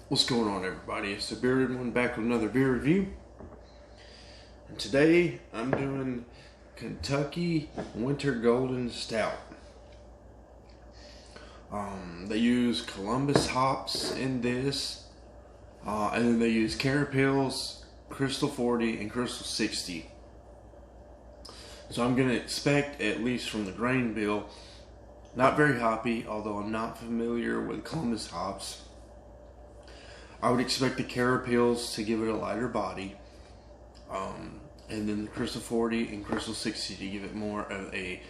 What's going on, everybody? It's the Bearded One back with another beer review. And today I'm doing Kentucky Winter Golden Stout. They use Columbus hops in this, and then they use Carapils, Crystal 40, and Crystal 60. So I'm going to expect, at least from the grain bill, not very hoppy, although I'm not familiar with Columbus hops. I would expect the Carapils to give it a lighter body, and then the Crystal 40 and Crystal 60 to give it more of a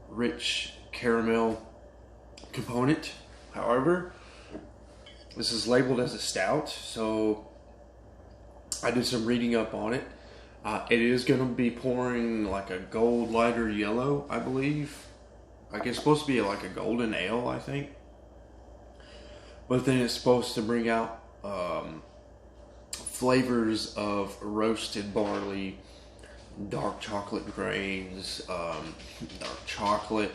rich caramel component. However, this is labeled as a stout, so I did some reading up on it. It is going to be pouring like a gold lighter yellow, I believe. Like it's supposed to be like a golden ale, I think. But then it's supposed to bring out flavors of roasted barley, dark chocolate grains, dark chocolate,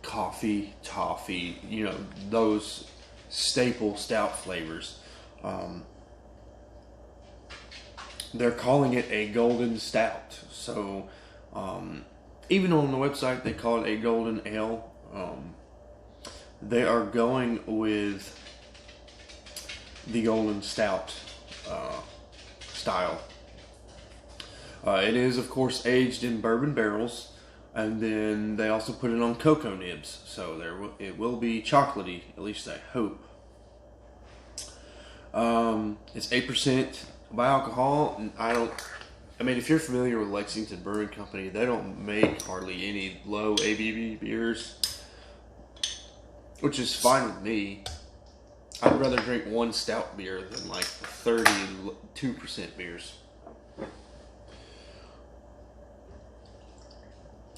coffee, toffee, you know, those staple stout flavors. They're calling it a golden stout. So even on the website they call it a golden ale. They are going with the golden stout style. It is, of course, aged in bourbon barrels, and then they also put it on cocoa nibs, so it will be chocolatey. At least I hope. It's 8% by alcohol, and I mean, if you're familiar with Lexington Brewing Company, they don't make hardly any low ABV beers, which is fine with me. I'd rather drink one stout beer than like 32% beers.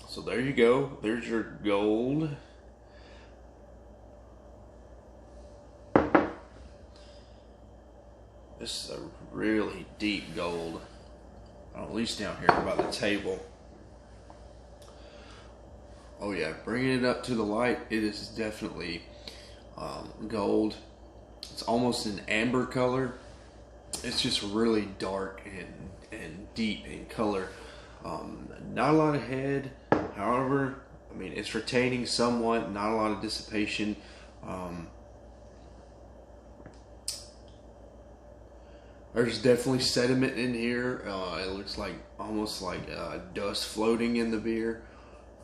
So there you go. There's your gold. This is a really deep gold. At least down here by the table. Oh yeah, bringing it up to the light, it is definitely gold. It's almost an amber color. It's just really dark and deep in color. Not a lot of head. However, I mean, it's retaining somewhat. Not a lot of dissipation. There's definitely sediment in here. It looks like almost like dust floating in the beer.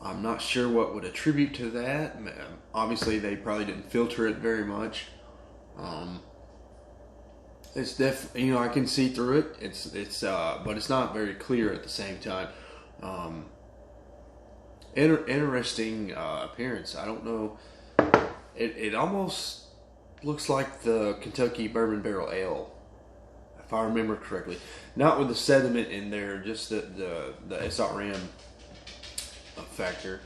I'm not sure what would attribute to that. Obviously, they probably didn't filter it very much. It's you know, I can see through it. But it's not very clear at the same time. Interesting appearance. I don't know. It almost looks like the Kentucky Bourbon Barrel Ale, if I remember correctly. Not with the sediment in there, just the SRM factor.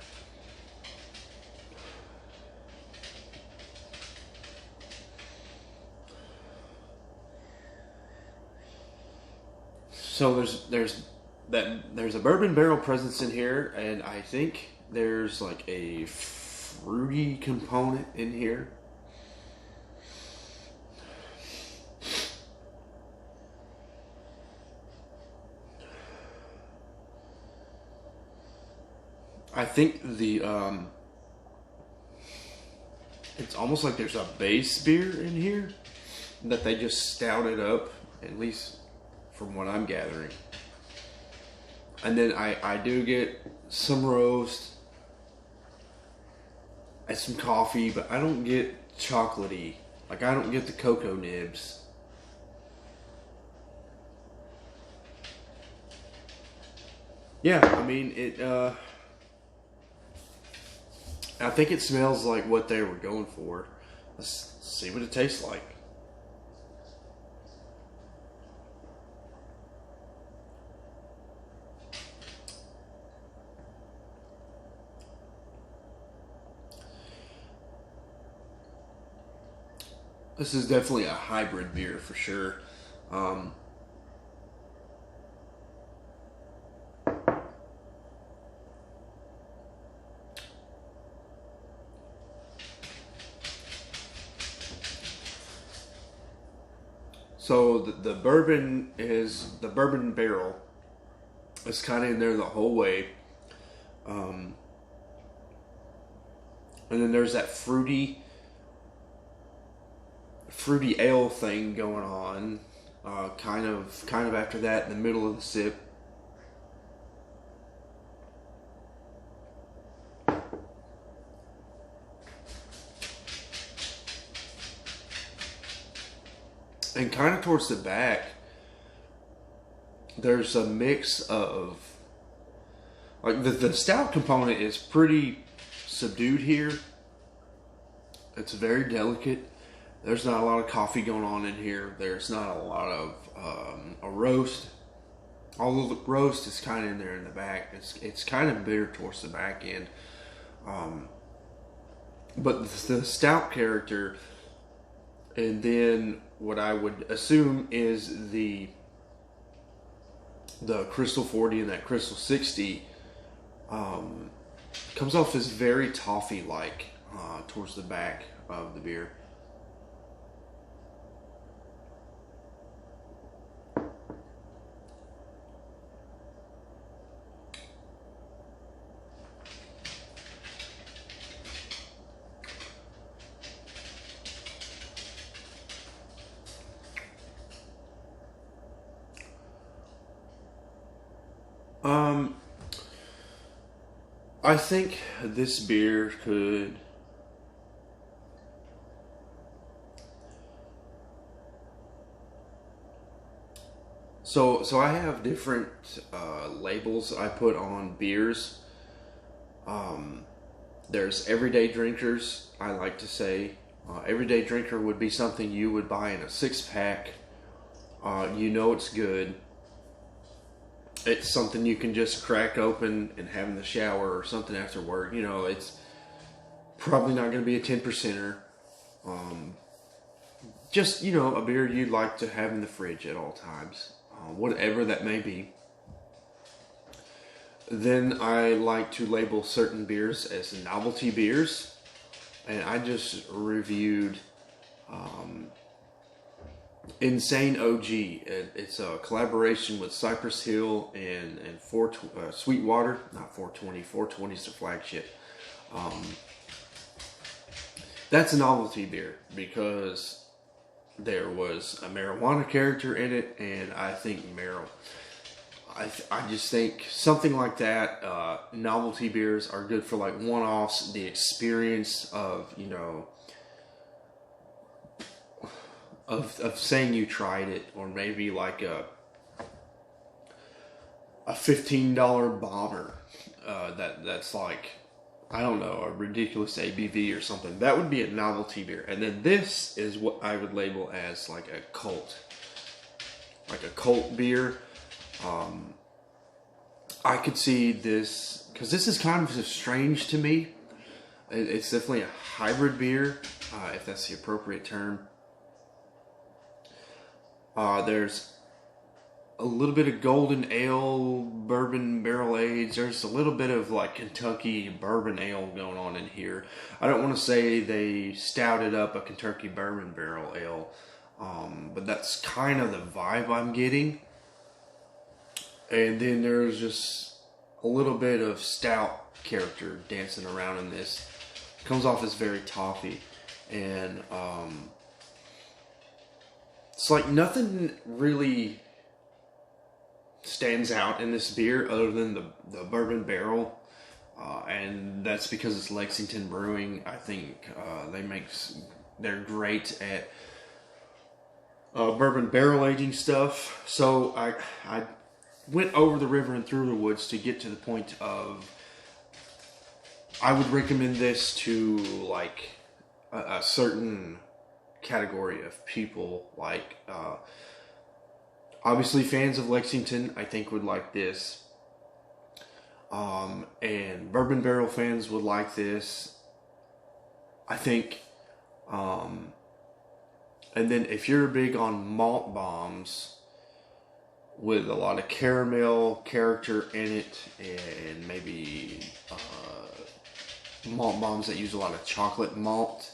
So there's a bourbon barrel presence in here, and I think there's like a fruity component in here. I think it's almost like there's a base beer in here that they just stouted up, at least from what I'm gathering. And then I do get some roast and some coffee, but I don't get chocolatey. Like, I don't get the cocoa nibs. Yeah, I mean, I think it smells like what they were going for. Let's see what it tastes like. This is definitely a hybrid beer for sure. So the bourbon is the bourbon barrel. It's kind of in there the whole way. And then there's that fruity ale thing going on. Kind of after that in the middle of the sip. And kind of towards the back, there's a mix of, like, the stout component is pretty subdued here. It's very delicate. There's not a lot of coffee going on in here. There's not a lot of a roast. Although the roast is kind of in there in the back. It's kind of bitter towards the back end. But the stout character, and then what I would assume is the Crystal 40 and that Crystal 60 comes off as very toffee-like towards the back of the beer. I think this beer could so I have different labels I put on beers. There's everyday drinkers, I like to say. Everyday drinker would be something you would buy in a 6-pack. You know it's good. It's something you can just crack open and have in the shower or something after work. You know, it's probably not going to be a 10%er. Just, you know, a beer you'd like to have in the fridge at all times. Whatever that may be. Then I like to label certain beers as novelty beers. And I just reviewed Insane OG. It's a collaboration with Cypress Hill and Sweetwater. Not 420. 420 is the flagship. That's a novelty beer because there was a marijuana character in it, and I think I just think something like that. Novelty beers are good for like one-offs. The experience of, you know, of saying you tried it, or maybe like a $15 bomber that's like, I don't know, a ridiculous ABV or something. That would be a novelty beer. And then this is what I would label as like a cult beer. I could see this, because this is kind of strange to me. It's definitely a hybrid beer, if that's the appropriate term. There's a little bit of golden ale, bourbon barrel aged. There's a little bit of like Kentucky bourbon ale going on in here. I don't want to say they stouted up a Kentucky bourbon barrel ale, but that's kind of the vibe I'm getting. And then there's just a little bit of stout character dancing around in this. It comes off as very toffee, and it's like nothing really stands out in this beer other than the bourbon barrel, and that's because it's Lexington Brewing. I think they're great at bourbon barrel aging stuff. So I went over the river and through the woods to get to the point of, I would recommend this to like a certain category of people, like obviously fans of Lexington, I think, would like this, and bourbon barrel fans would like this, I think, and then if you're big on malt bombs with a lot of caramel character in it, and maybe malt bombs that use a lot of chocolate malt,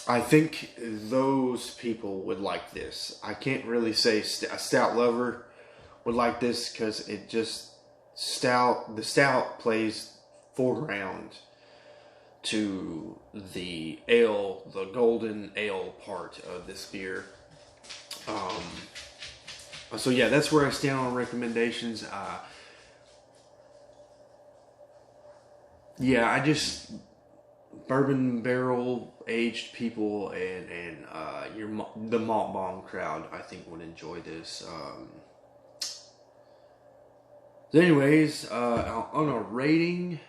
I think those people would like this. I can't really say a stout lover would like this because it just the stout plays foreground to the ale, the golden ale part of this beer. So yeah, that's where I stand on recommendations. Yeah, I just bourbon barrel aged people and the malt bomb crowd I think would enjoy this. So anyways, on a rating,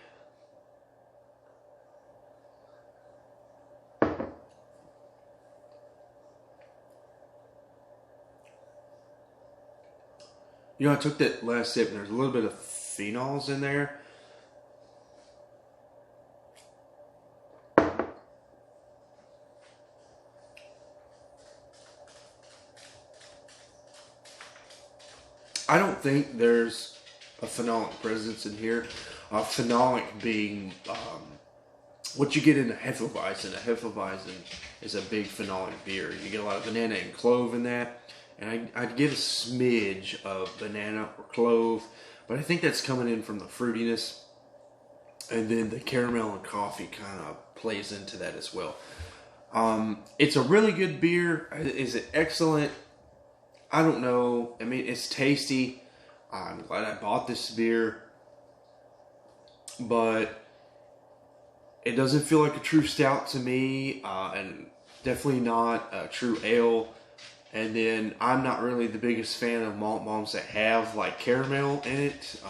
I took that last sip and there's a little bit of phenols in there. I don't think there's a phenolic presence in here. Phenolic being what you get in a Hefeweizen. A Hefeweizen is a big phenolic beer. You get a lot of banana and clove in that. And I'd give a smidge of banana or clove. But I think that's coming in from the fruitiness. And then the caramel and coffee kind of plays into that as well. It's a really good beer. Is it excellent? I don't know. I mean, it's tasty. I'm glad I bought this beer. But it doesn't feel like a true stout to me. And definitely not a true ale. And then I'm not really the biggest fan of malt bombs that have like caramel in it.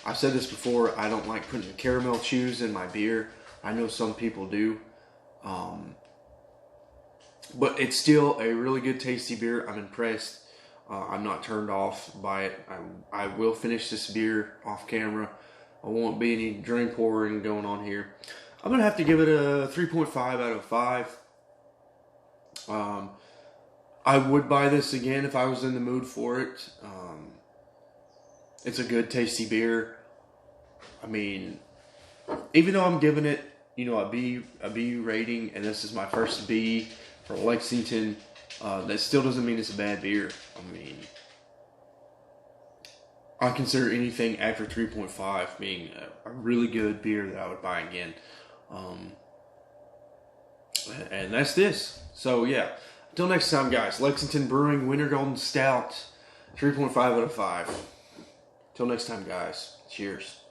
I've said this before. I don't like putting caramel chews in my beer. I know some people do. But it's still a really good tasty beer. I'm impressed. I'm not turned off by it. I will finish this beer off camera. I won't be any drink pouring going on here. I'm going to have to give it a 3.5 out of 5. I would buy this again if I was in the mood for it. It's a good, tasty beer. I mean, even though I'm giving it, a B rating, and this is my first B for Lexington, that still doesn't mean it's a bad beer. I mean, I consider anything after 3.5 being a really good beer that I would buy again. And that's this. So yeah, until next time, guys. Lexington Brewing Winter Golden Stout, 3.5 out of 5. Till next time, guys. Cheers.